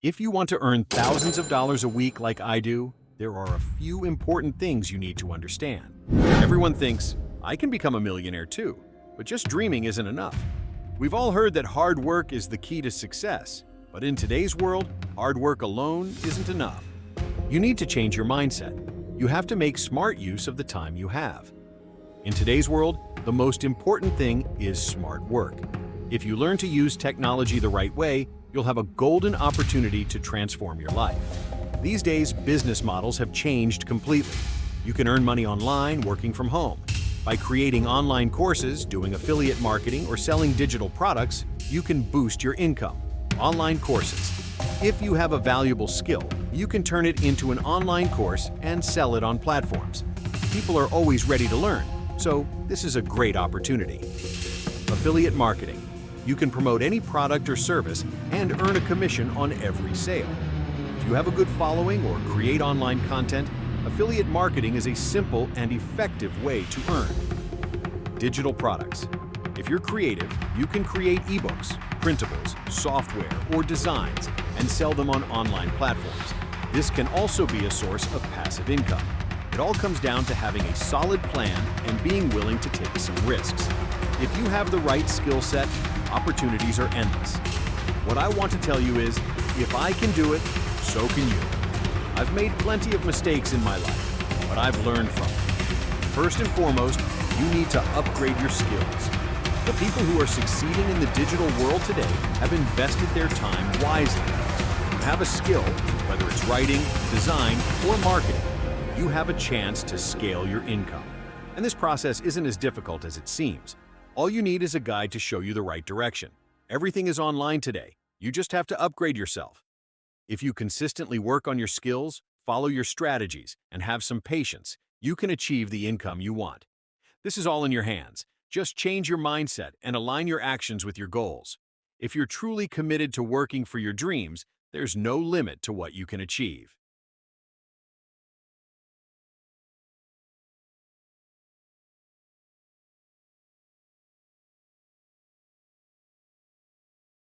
If you want to earn thousands of dollars a week like I do, there are a few important things you need to understand. Everyone thinks, I can become a millionaire too, but just dreaming isn't enough. We've all heard that hard work is the key to success, but in today's world, hard work alone isn't enough. You need to change your mindset. You have to make smart use of the time you have. In today's world, the most important thing is smart work. If you learn to use technology the right way, you'll have a golden opportunity to transform your life. These days, business models have changed completely. You can earn money online, working from home. By creating online courses, doing affiliate marketing, or selling digital products, you can boost your income. Online courses. If you have a valuable skill, you can turn it into an online course and sell it on platforms. People are always ready to learn, so this is a great opportunity. Affiliate marketing. You can promote any product or service and earn a commission on every sale. If you have a good following or create online content, affiliate marketing is a simple and effective way to earn. Digital products. If you're creative, you can create ebooks, printables, software, or designs and sell them on online platforms. This can also be a source of passive income. It all comes down to having a solid plan and being willing to take some risks. If you have the right skill set, opportunities are endless. What I want to tell you is, if I can do it, so can you. I've made plenty of mistakes in my life, but I've learned from them. First and foremost, you need to upgrade your skills. The people who are succeeding in the digital world today have invested their time wisely. If you have a skill, whether it's writing, design, or marketing, you have a chance to scale your income. And this process isn't as difficult as it seems. All you need is a guide to show you the right direction. Everything is online today. You just have to upgrade yourself. If you consistently work on your skills, follow your strategies, and have some patience, you can achieve the income you want. This is all in your hands. Just change your mindset and align your actions with your goals. If you're truly committed to working for your dreams, there's no limit to what you can achieve.